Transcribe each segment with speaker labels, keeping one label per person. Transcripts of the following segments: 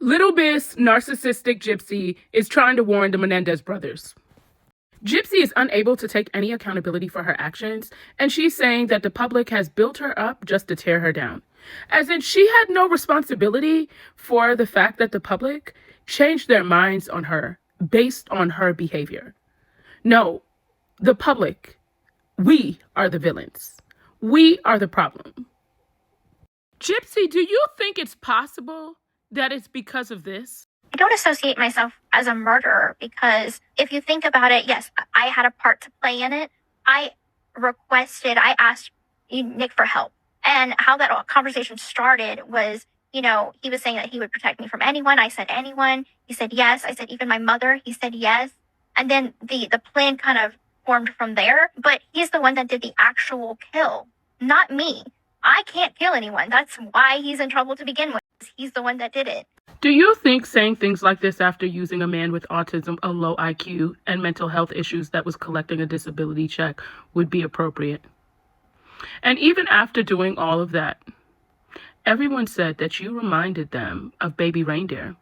Speaker 1: Little Miss Narcissistic Gypsy is trying to warn the Menendez brothers. Gypsy is unable to take any accountability for her actions, and she's saying that the public has built her up just to tear her down. As in, she had no responsibility for the fact that the public changed their minds on her based on her behavior. No, the public, we are the villains. We are the problem. Gypsy, do you think it's possible that it's because of this?
Speaker 2: I don't associate myself as a murderer because if you think about it, yes, I had a part to play in it. I asked Nick for help. And how that conversation started was, he was saying that he would protect me from anyone. I said anyone. He said yes. I said even my mother. He said yes. And then the plan kind of formed from there. But he's the one that did the actual kill, not me. I can't kill anyone. That's why he's in trouble to begin with. He's the one that did it.
Speaker 1: Do you think saying things like this after using a man with autism, a low IQ, and mental health issues that was collecting a disability check would be appropriate? And even after doing all of that, everyone said that you reminded them of Baby Reindeer.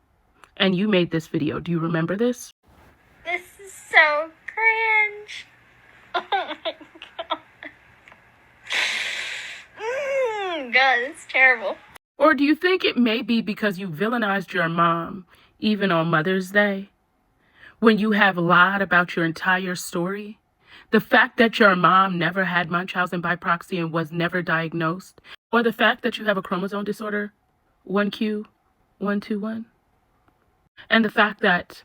Speaker 1: And you made this video. Do you remember this?
Speaker 2: This is so cringe. Oh my God. God, it's terrible.
Speaker 1: Or do you think it may be because you villainized your mom, even on Mother's Day? When you have lied about your entire story? The fact that your mom never had Munchausen by proxy and was never diagnosed? Or the fact that you have a chromosome disorder, 1q121? And the fact that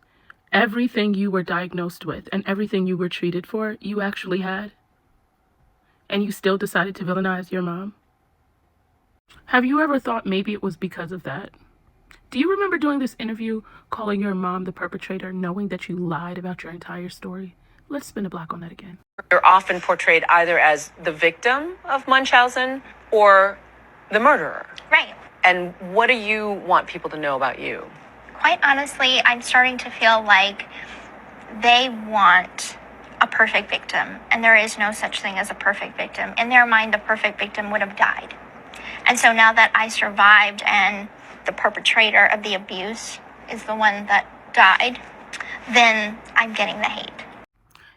Speaker 1: everything you were diagnosed with and everything you were treated for, you actually had? And you still decided to villainize your mom? Have you ever thought maybe it was because of that? Do you remember doing this interview, calling your mom the perpetrator, knowing that you lied about your entire story? Let's spin a block on that again.
Speaker 3: You're often portrayed either as the victim of Munchausen or the murderer.
Speaker 2: Right.
Speaker 3: And what do you want people to know about you?
Speaker 2: Quite honestly, I'm starting to feel like they want a perfect victim, and there is no such thing as a perfect victim. In their mind, the perfect victim would have died. And so now that I survived and the perpetrator of the abuse is the one that died, then I'm getting the hate.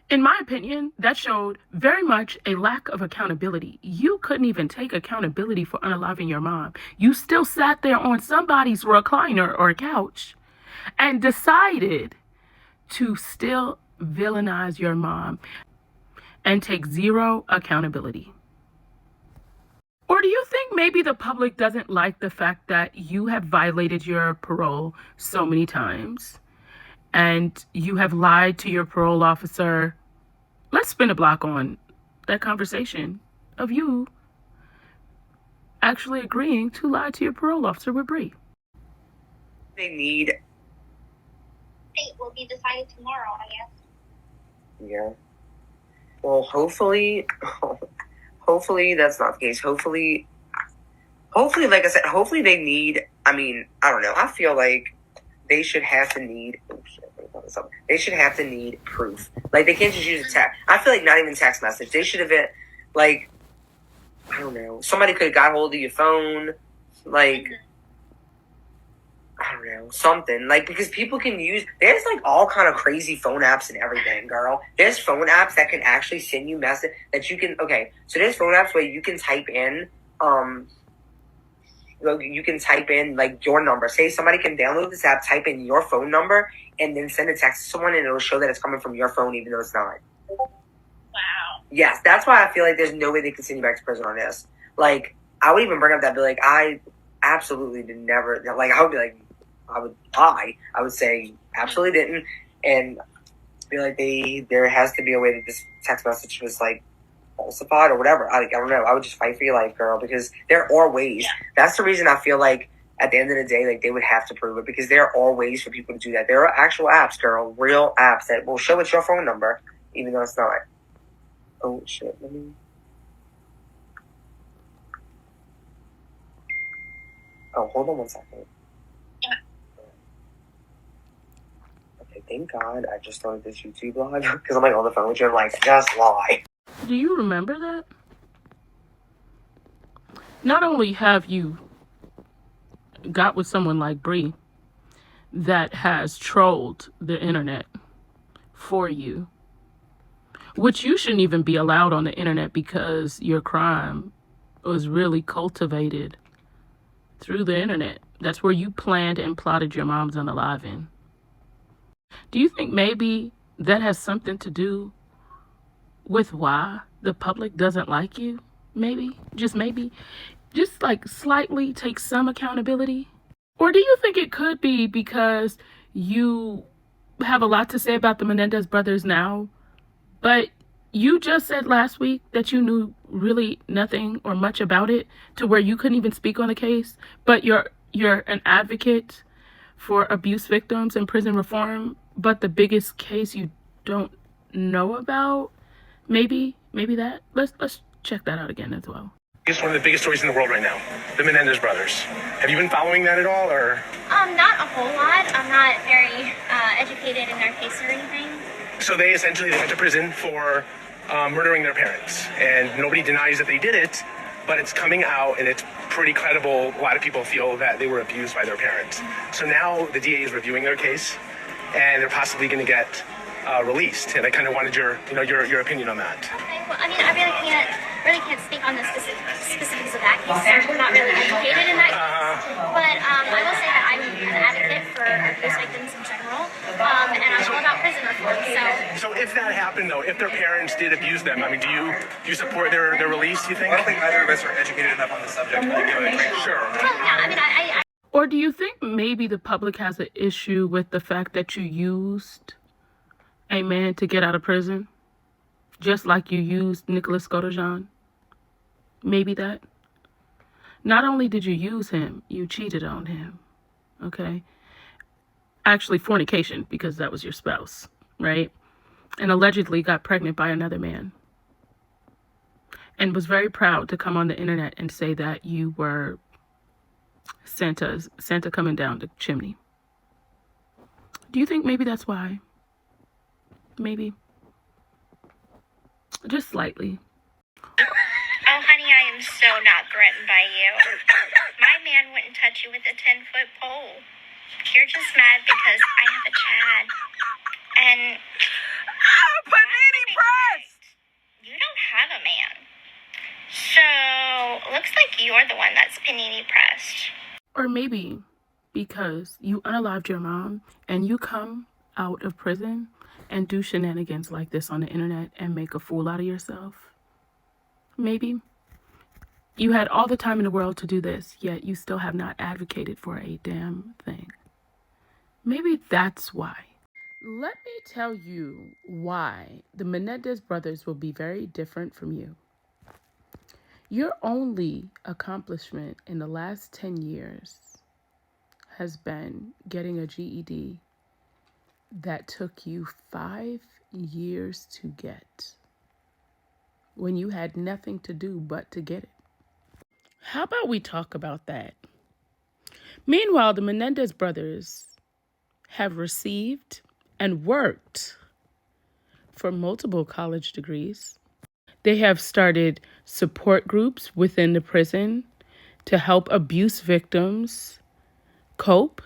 Speaker 1: In my opinion, that showed very much a lack of accountability. You couldn't even take accountability for unaliving your mom. You still sat there on somebody's recliner or couch and decided to still villainize your mom and take zero accountability. Or do you think maybe the public doesn't like the fact that you have violated your parole so many times and you have lied to your parole officer? Let's spin a block on that conversation of you actually agreeing to lie to your parole officer with Bree.
Speaker 4: They need.
Speaker 2: Fate will be decided tomorrow, I guess.
Speaker 4: Yeah. Well, hopefully that's not the case. Hopefully, like I said, hopefully they need. I mean, I don't know. I feel like they should have to need. Oh shit! They should have to need proof. Like they can't just use a text. I feel like not even text message. They should have been like, I don't know. Somebody could have got hold of your phone. Like, I don't know, something. Like, because people can use, there's like all kind of crazy phone apps and everything, girl. There's phone apps that can actually send you message that you can, okay, so there's phone apps where you can type in, like your number. Say somebody can download this app, type in your phone number, and then send a text to someone and it'll show that it's coming from your phone even though it's not.
Speaker 2: Wow.
Speaker 4: Yes, that's why I feel like there's no way they can send you back to prison on this. Like, I would even bring up that, be like, I absolutely did never, like, I would be like, I would lie. I would say absolutely didn't, and be like, there has to be a way that this text message was like falsified or whatever. I don't know. I would just fight for your life, girl, because there are ways. Yeah. That's the reason I feel like at the end of the day, like they would have to prove it, because there are ways for people to do that. There are actual apps, girl, real apps that will show it's your phone number, even though it's not. Oh shit! Let me. Oh, hold on one second. Thank God I just started this YouTube live because I'm like on the phone with you and like, just lie.
Speaker 1: Do you remember that? Not only have you got with someone like Bree, that has trolled the internet for you, which you shouldn't even be allowed on the internet because your crime was really cultivated through the internet. That's where you planned and plotted your mom's unaliving. Do you think maybe that has something to do with why the public doesn't like you? Maybe, just like slightly take some accountability? Or do you think it could be because you have a lot to say about the Menendez brothers now, but you just said last week that you knew really nothing or much about it to where you couldn't even speak on the case, but you're an advocate for abuse victims and prison reform, but the biggest case you don't know about? Maybe that. Let's check that out again as well.
Speaker 5: It's one of the biggest stories in the world right now, the Menendez brothers. Have you been following that at all, or?
Speaker 2: Not a whole lot. I'm not very educated in their case or anything.
Speaker 5: So they went to prison for murdering their parents, and nobody denies that they did it, but it's coming out and it's pretty credible. A lot of people feel that they were abused by their parents. So now the DA is reviewing their case, and they're possibly going to get released. And I kind of wanted your opinion on that.
Speaker 2: Okay. Well, I mean, I really can't speak on the specifics of that case. I'm not really educated in that case. But I will say that I'm an advocate for abuse victims in general, and I'm all about prison reform.
Speaker 5: So if that happened, though, if their parents did abuse them, I mean, do you support their release, you think?
Speaker 6: I don't think either of us are educated enough on the subject to give a
Speaker 5: Sure.
Speaker 2: Well, yeah, I mean, I
Speaker 1: Or do you think maybe the public has an issue with the fact that you used a man to get out of prison, just like you used Nicholas GODEJOHN? Maybe that. Not only did you use him, you cheated on him. Okay? Actually, fornication, because that was your spouse, right? And allegedly got pregnant by another man. And was very proud to come on the internet and say that you were Santa coming down the chimney. Do you think maybe that's why? Maybe. Just slightly.
Speaker 2: Oh, honey, I am so not threatened by you. My man wouldn't touch you with a 10-foot pole. You're just mad because I have a Chad. And
Speaker 3: Panini press!
Speaker 2: you don't have a man. So, looks like you're the one that's panini pressed.
Speaker 1: Or maybe because you unalived your mom and you come out of prison and do shenanigans like this on the internet and make a fool out of yourself. Maybe you had all the time in the world to do this, yet you still have not advocated for a damn thing. Maybe that's why. Let me tell you why the Menendez brothers will be very different from you. Your only accomplishment in the last 10 years has been getting a GED that took you 5 years to get, when you had nothing to do but to get it. How about we talk about that? Meanwhile, the Menendez brothers have received and worked for multiple college degrees. They have started support groups within the prison to help abuse victims cope.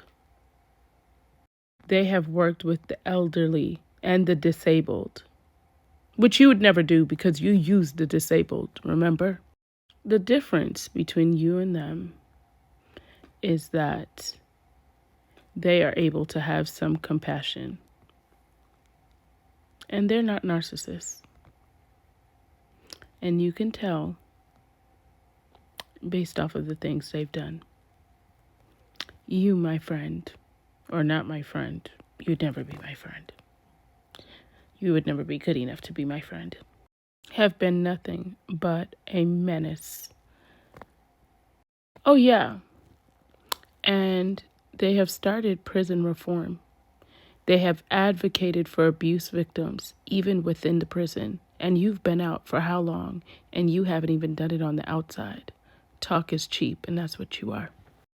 Speaker 1: They have worked with the elderly and the disabled, which you would never do because you used the disabled, remember? The difference between you and them is that they are able to have some compassion. And they're not narcissists. And you can tell based off of the things they've done. You, my friend, or not my friend, you'd never be my friend. You would never be good enough to be my friend. Have been nothing but a menace. Oh, yeah. And they have started prison reform. They have advocated for abuse victims, even within the prison. And you've been out for how long? And you haven't even done it on the outside. Talk is cheap, and that's what you are.